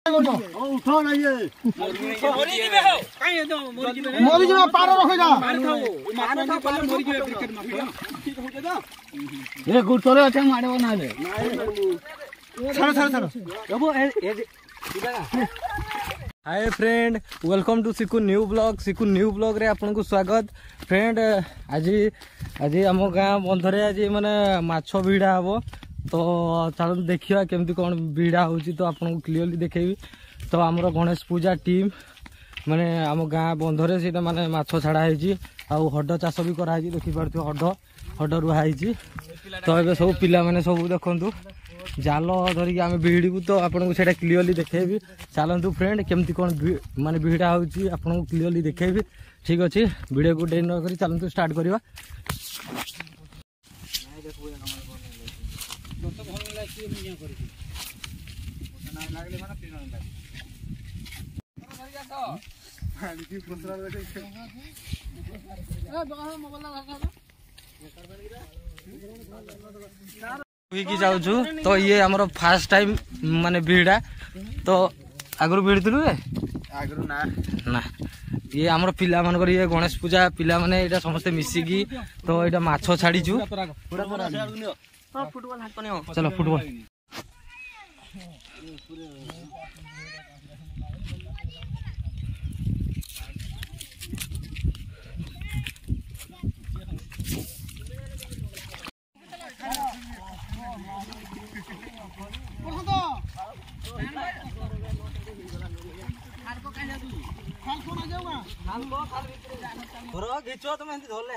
उठो ना ये मोरी जीवे हो काई दो मोरी जीवे पार रखे जा मार खाओ मार खा पहले मोरी जीवे क्रिकेट में ठीक हो जा ये गुटोरे अटे मारे बना ले चलो चलो चलो बाबू ए hi friend welcome to Siku new blog रे आपन को स्वागत फ्रेंड। आज आम गाँ बंधरे आज माने माछ भिड़ा हम तो चलो देखिए केमती कौन भिड़ा हो तो आपन को क्लियरली देखेबी। तो आमर गणेश पूजा टीम माने आम गाँ बंधरे से माने माछ छाड़ा है हड चाष भी कराई देखी पार्थ हड रुआ है। तो ये सब पिला माने सब देखु जाल धरिकी आम भिड़ू तो आपको से क्लियरली देखेबी। चलतु फ्रेंड केमती कौन माने भिड़ा हो आपको क्लियरली देखेबी। ठीक अच्छे वीडियो को डेरी न करी चलतु स्टार्ट करवा। जाऊँ तो ये आमर फास्ट टाइम माने भिड़ा तो आगु भिड़ू आगु ना ना ये आमर पिला मानकर ये गणेश पूजा पिला माने एटा समस्त मिसिकी तो एटा माछो छाड़ीचु। चलो फुटबॉल घिचो तुम धरले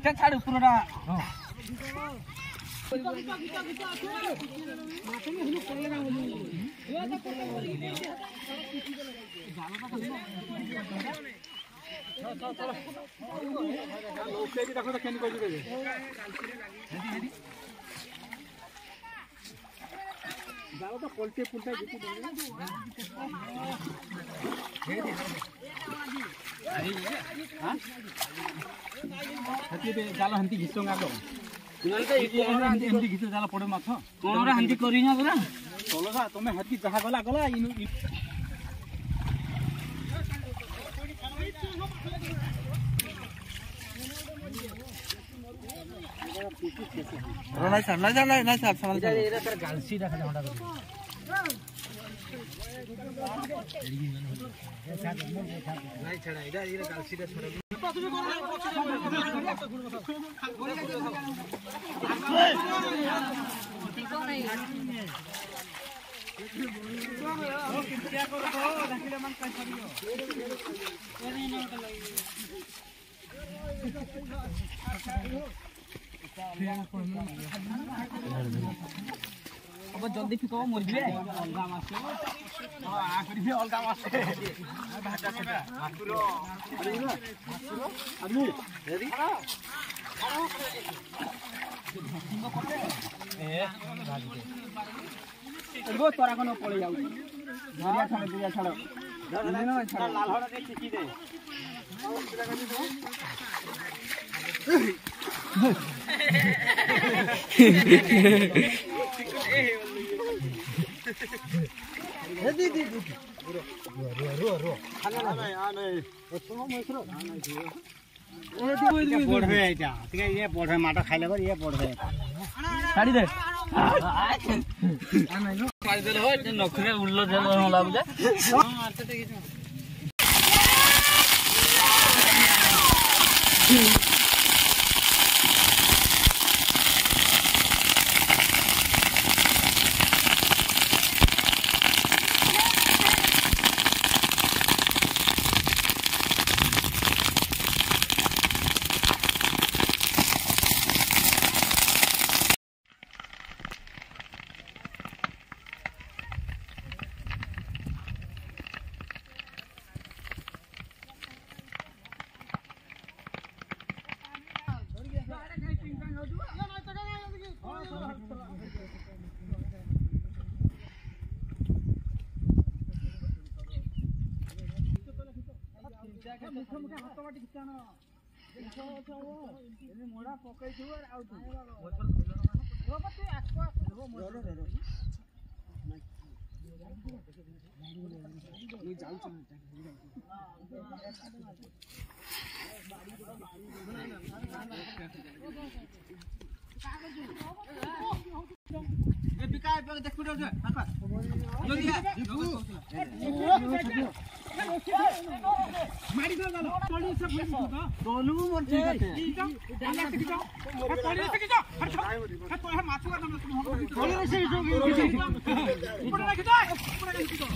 छाड़ पूरा जाओ तो पलटे पुलटा जीती जाल हंती घिसंगा तो हंती घिस जाल पड़े माछ कौन हंती करी ना पूरा चलो तुम हंती जहा गला गला गालसी देखा अब जल्दी फिको मर जिवे अलगा मास आ करिवे अलगा मास भाटा छटा माकुरो अरे रेडी ए एगो तोरा कोन पळे जाउ दरिया छाड़ लाल हड़ा दे खिची दे पढ़े माटा खाइले ये पढ़े छाड़ी दे मार दे हो नखरे उल्लो जल होला बुझे हां अच्छा ठीक है मोड़ा पकई मारी दो गालो पड़ी से फस तो दोनों मन ठीक है डाला से जाओ पड़ी से जाओ हट तो है माछू का तुम पड़ी से जो ऊपर रख दो ऊपर रख दो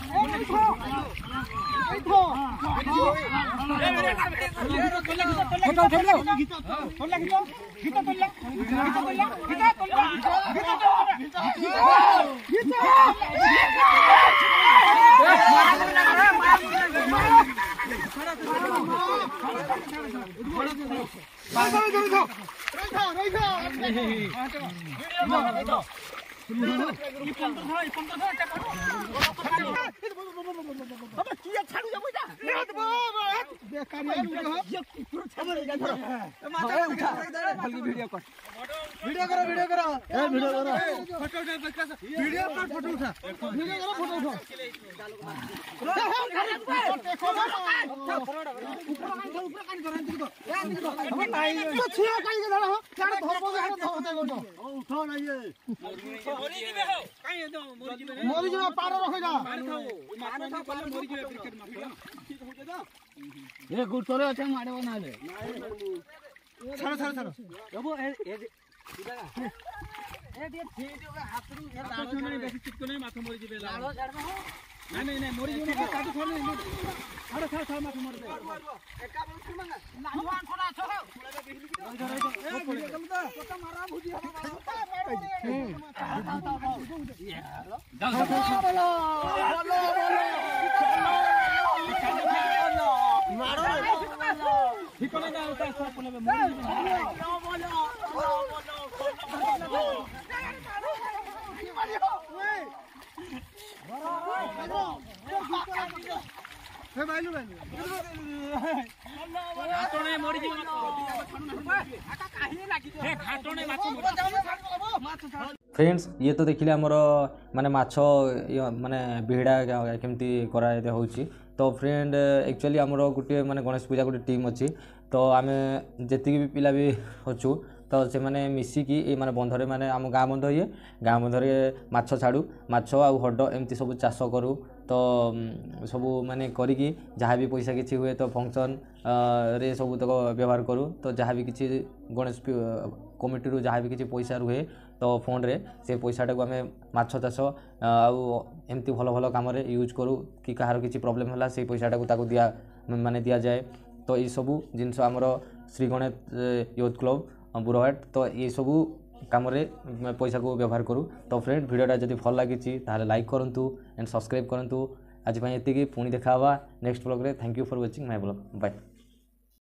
ମରିଯିବେ ପାର ରଖିଲା ମରିଯିବେ କ୍ରିକେଟ ଏ ଗୁଟରେ ଅଛି ମାଡବ ନାଲେ ଛାଡ଼ ଛାଡ଼ ଛାଡ଼ ବାବୁ ଏ ଟିକେ ଠିକ ହାତରୁ ବେଶୀ ଚିଟକ ନାହିଁ ମାଛ ମରିଯିବେ ଲାଳ ଛାଡବ ନାଇଁ ନାଇଁ ନାଇଁ ମରିଯିବେ ତାକୁ ଛାଡ଼ ଛାଡ଼ ଛାଡ଼ ଛାଡ଼ ମାଛ ମରିଯିବେ ଏକା ବଳୁ ନା ନାହୁଆ ଖରା ଛୋ ମାରା ଭୁଜି फ्रेंड्स ये तो देखिले आमर माने माछ माने बिहड़ा केमती करा होची तो फ्रेंड एक्चुअली आमर गोटे माने गणेश पूजा गोटे टीम अच्छी तो आम जी भी पिला भी अच्छु तो से माने मिसिकी ये माने बंधरे माने आम गाँ बंध ये गाँ बंधरे माछ छाड़ू माछ आ हड एमती सब चाष करूँ तो सबू माने करिकी जहाँ भी पैसा किसी हुए तो फंक्शन रे सब तक व्यवहार करूँ तो जहाँ भी किसी गणेश कमिटी रू जहाँ भी किसी पैसा रुहे तो फंड रे से पैसाटा को आम माछ चाष आमती भल भल कम यूज करूँ कि कहार किसी प्रोब्लेम है से पैसाटा को ताको दिया माने दिया जाए तो ये सबू जिनस आमर श्री गणेश यूथ क्लब बुरहाट तो ये सबू कम पैसा को व्यवहार करूँ तो फ्रेंड वीडियोटा जब भल लगी ताहले लाइक करूँ एंड सब्सक्राइब करूँ आज ये पुणी देखा नेक्स्ट ब्लॉग रे thank you for watching my blog bye.